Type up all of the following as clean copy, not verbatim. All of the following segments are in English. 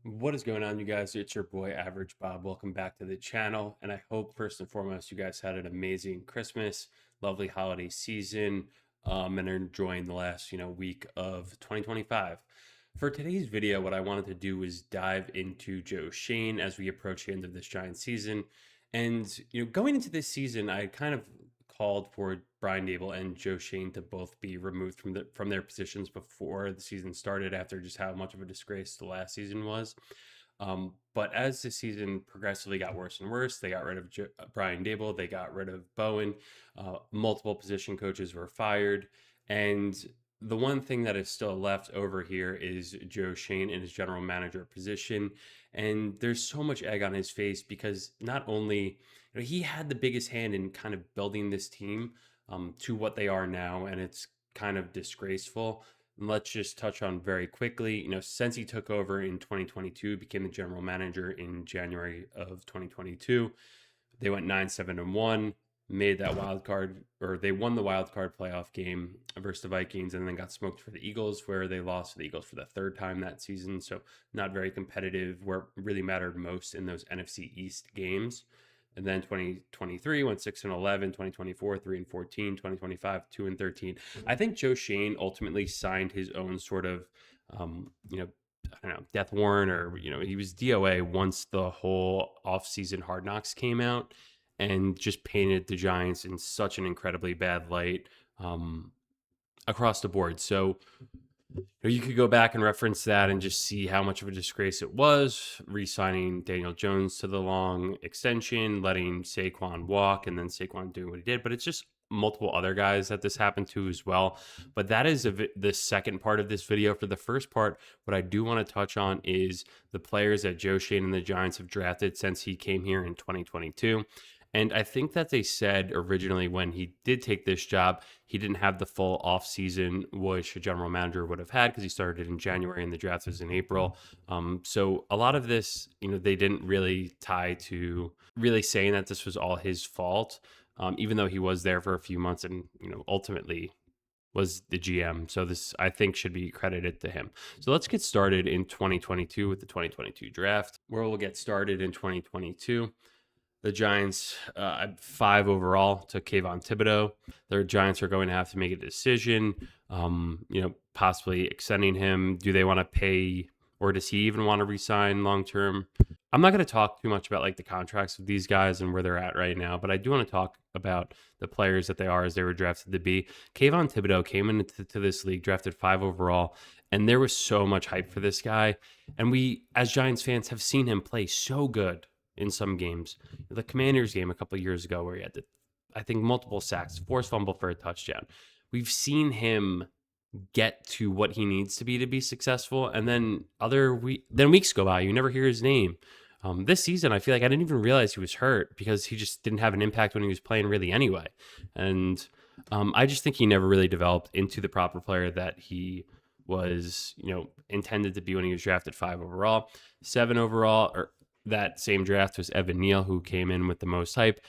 What is going on, you guys? It's your boy Average Bob. Welcome back to the channel. And I hope first and foremost you guys had an amazing Christmas, lovely holiday season, and are enjoying the last week of 2025. For today's video, what I wanted to do was dive into Joe Schoen as we approach the end of this giant season. And going into this season, I kind of called for Brian Dable and Joe Schoen to both be removed from their positions before the season started, after just how much of a disgrace the last season was. But as the season progressively got worse and worse, they got rid of Brian Dable, they got rid of Bowen, multiple position coaches were fired, and the one thing that is still left over here is Joe Schoen in his general manager position. And there's so much egg on his face because not only he had the biggest hand in kind of building this team to what they are now, and it's kind of disgraceful. And let's just touch on very quickly. Since he took over in 2022, became the general manager in January of 2022, they went 9-7-1, made that wild card, or they won the wild card playoff game versus the Vikings, and then got smoked for the Eagles, where they lost to the Eagles for the third time that season. So not very competitive, where it really mattered most in those NFC East games. And then 2023 went 6-11, 2024 3-14, 2025 2-13. I think Joe Schoen ultimately signed his own sort of, I don't know, death warrant, or he was DOA once the whole offseason Hard Knocks came out, and just painted the Giants in such an incredibly bad light across the board. So you could go back and reference that and just see how much of a disgrace it was, re-signing Daniel Jones to the long extension, letting Saquon walk, and then Saquon doing what he did. But it's just multiple other guys that this happened to as well. But that is the second part of this video. For the first part, what I do want to touch on is the players that Joe Schoen and the Giants have drafted since he came here in 2022. And I think that they said originally when he did take this job, he didn't have the full offseason which a general manager would have had, because he started in January and the draft was in April. So a lot of this, they didn't really tie to really saying that this was all his fault, even though he was there for a few months and, ultimately was the GM. So this, I think, should be credited to him. So let's get started in 2022 with the 2022 draft, where we'll get started in 2022. The Giants, 5 overall, took Kavon Thibodeaux. Their Giants are going to have to make a decision, possibly extending him. Do they want to pay, or does he even want to resign long term? I'm not going to talk too much about like the contracts of these guys and where they're at right now, but I do want to talk about the players that they are as they were drafted to be. Kavon Thibodeaux came into this league, drafted 5 overall, and there was so much hype for this guy. And we, as Giants fans, have seen him play so good in some games. The Commanders game a couple of years ago, where he had, I think, multiple sacks, forced fumble for a touchdown. We've seen him get to what he needs to be successful, and then weeks go by, you never hear his name. This season, I feel like I didn't even realize he was hurt, because he just didn't have an impact when he was playing really anyway. And I just think he never really developed into the proper player that he was, intended to be when he was drafted 5 overall. 7 overall, or that same draft, was Neal, who came in with the most hype.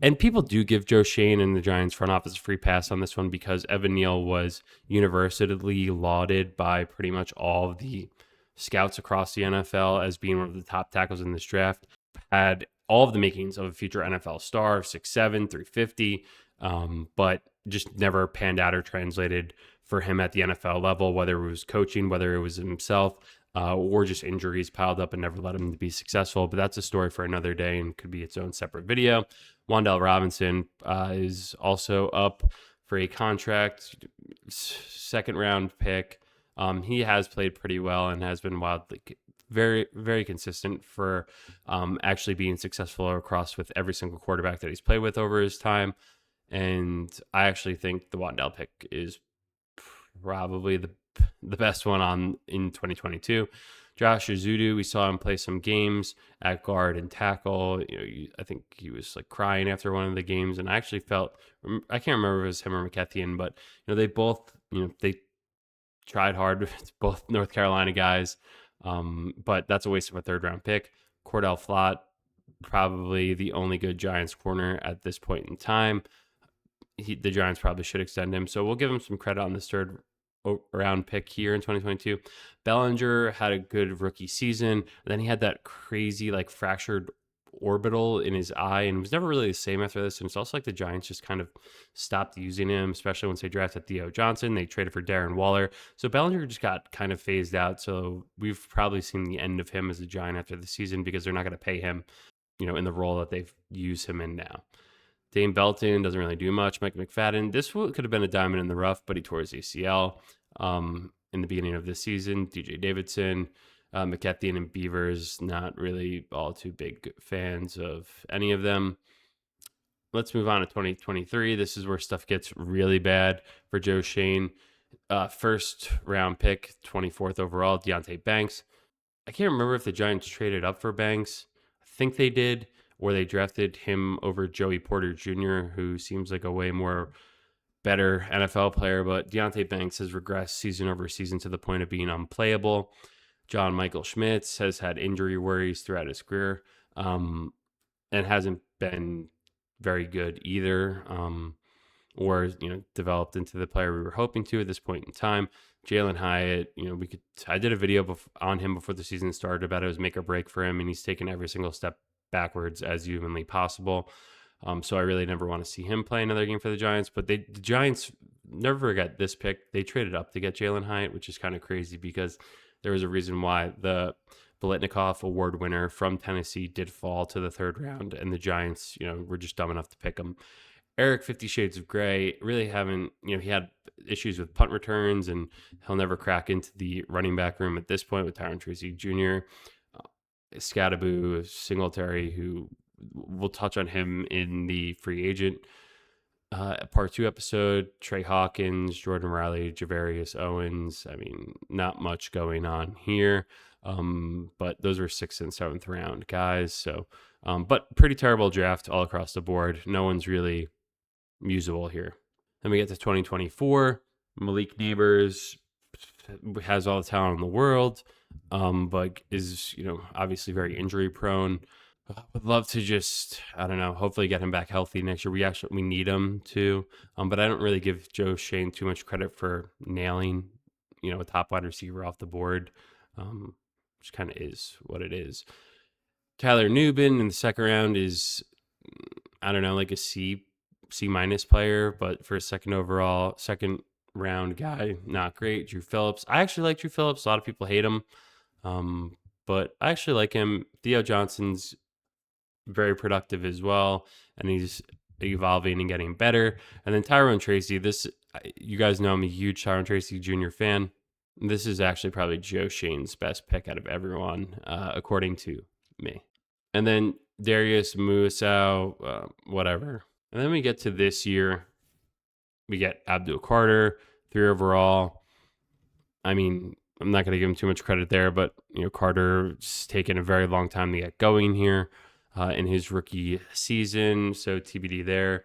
And people do give Joe Schoen and the Giants front office a free pass on this one, because Neal was universally lauded by pretty much all of the scouts across the NFL as being one of the top tackles in this draft. Had all of the makings of a future NFL star, 6'7", 350, but just never panned out or translated for him at the NFL level, whether it was coaching, whether it was himself, or just injuries piled up and never let him to be successful. But that's a story for another day and could be its own separate video. Wan'Dale Robinson is also up for a contract, second round pick. He has played pretty well and has been wildly, very, very consistent for actually being successful across with every single quarterback that he's played with over his time. And I actually think the Wan'Dale pick is probably the best one in 2022. Josh Ezeudu, we saw him play some games at guard and tackle. I think he was like crying after one of the games, and I actually felt, I can't remember if it was him or McKethian, but they both, they tried hard. It's both North Carolina guys, but that's a waste of a 3rd round pick. Cordale Flott, probably the only good Giants corner at this point in time. The Giants probably should extend him, so we'll give him some credit on this 3rd round pick here in 2022. Bellinger had a good rookie season. And then he had that crazy like fractured orbital in his eye and was never really the same after this. And it's also like the Giants just kind of stopped using him, especially once they drafted Theo Johnson. They traded for Darren Waller. So Bellinger just got kind of phased out. So we've probably seen the end of him as a Giant after the season because they're not going to pay him, in the role that they've used him in now. Dane Belton doesn't really do much. Mike McFadden, this could have been a diamond in the rough, but he tore his ACL in the beginning of this season. DJ Davidson, McKethian, and Beavers, not really all too big fans of any of them. Let's move on to 2023. This is where stuff gets really bad for Joe Schoen. First round pick, 24th overall, Deonte Banks. I can't remember if the Giants traded up for Banks. I think they did, or they drafted him over Joey Porter Jr., who seems like a way more better NFL player. But Deonte Banks has regressed season over season to the point of being unplayable. John Michael Schmitz has had injury worries throughout his career and hasn't been very good either, or developed into the player we were hoping to at this point in time. Jalin Hyatt, I did a video on him before the season started about it was make or break for him, and he's taken every single step backwards as humanly possible. So I really never want to see him play another game for the Giants. But the Giants, never forget this pick, they traded up to get Jalin Hyatt, which is kind of crazy because there was a reason why the Biletnikoff Award winner from Tennessee did fall to the third round, and the Giants, were just dumb enough to pick him. Eric 50 Shades of Gray really haven't, he had issues with punt returns, and he'll never crack into the running back room at this point with Tyron Tracy Jr. Scadaboo, Singletary, who we'll touch on him in the free agent part 2 episode. Trey Hawkins, Jordan Riley, Javarius Owens. I mean, not much going on here. But those were 6th and 7th round guys. So, but pretty terrible draft all across the board. No one's really usable here. Then we get to 2024. Malik Neighbors has all the talent in the world, but is, obviously very injury prone. Would love to just, I don't know, hopefully get him back healthy next year. We need him to, but I don't really give Joe Schoen too much credit for nailing, a top wide receiver off the board, which kind of is what it is. Tyler Nubin in the second round is, I don't know, like a C minus player, but for a second round guy, not great. Drew Phillips. I actually like Drew Phillips. A lot of people hate him, but I actually like him. Theo Johnson's very productive as well, and he's evolving and getting better. And then Tyrone Tracy, you guys know I'm a huge Tyrone Tracy Jr. fan. This is actually probably Joe Schoen's best pick out of everyone, according to me. And then Darius Muasau, whatever. And then we get to this year. We get Abdul Carter, 3 overall. I mean, I'm not going to give him too much credit there, but Carter's taken a very long time to get going here in his rookie season. So TBD there.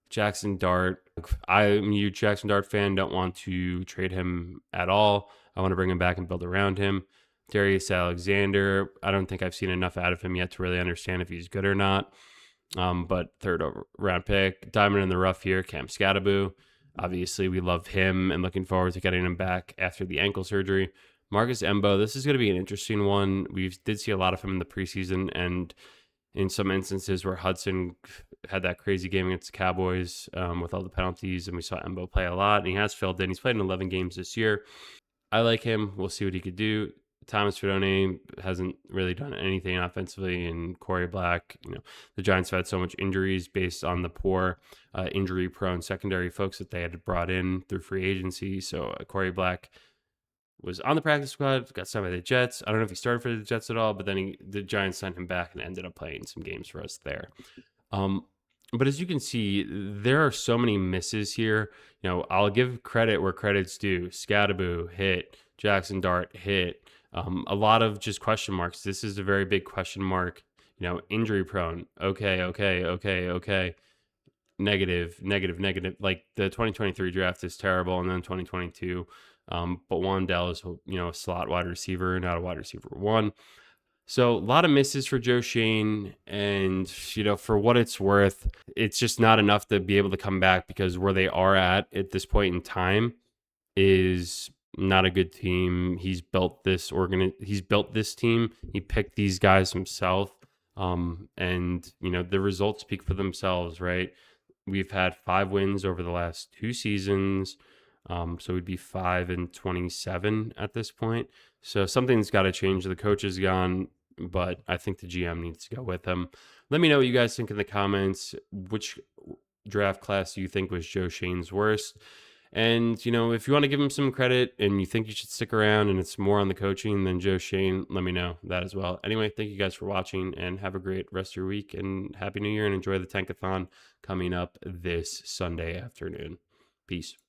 Jackson Dart. I'm a huge Jackson Dart fan. Don't want to trade him at all. I want to bring him back and build around him. Darius Alexander. I don't think I've seen enough out of him yet to really understand if he's good or not. But 3rd round pick. Diamond in the rough here. Cam Scadaboo. Obviously, we love him and looking forward to getting him back after the ankle surgery. Marcus Embo. This is going to be an interesting one. We did see a lot of him in the preseason, and in some instances where Hudson had that crazy game against the Cowboys with all the penalties, and we saw Embo play a lot, and he has filled in. He's played in 11 games this year. I like him. We'll see what he could do. Thomas Fidone hasn't really done anything offensively, and Corey Black, the Giants have had so much injuries based on the poor injury-prone secondary folks that they had brought in through free agency. So Corey Black was on the practice squad, got signed by the Jets. I don't know if he started for the Jets at all, but then the Giants signed him back and ended up playing some games for us there. But as you can see, there are so many misses here. I'll give credit where credit's due. Scadaboo hit, Jackson Dart hit. A lot of just question marks. This is a very big question mark. Injury prone. Okay. Negative. Like the 2023 draft is terrible, and then 2022. But Wan'Dale is, a slot wide receiver, not a wide receiver 1. So a lot of misses for Joe Schoen, and, for what it's worth, it's just not enough to be able to come back because where they are at this point in time is not a good team. He's built this team. He picked these guys himself. And the results speak for themselves, right? We've had 5 wins over the last 2 seasons. So we'd be 5-27 at this point. So something's got to change. The coach is gone, but I think the GM needs to go with him. Let me know what you guys think in the comments. Which draft class do you think was Joe Schoen's worst? And, if you want to give him some credit and you think you should stick around and it's more on the coaching than Joe Schoen, let me know that as well. Anyway, thank you guys for watching and have a great rest of your week and Happy New Year and enjoy the Tankathon coming up this Sunday afternoon. Peace.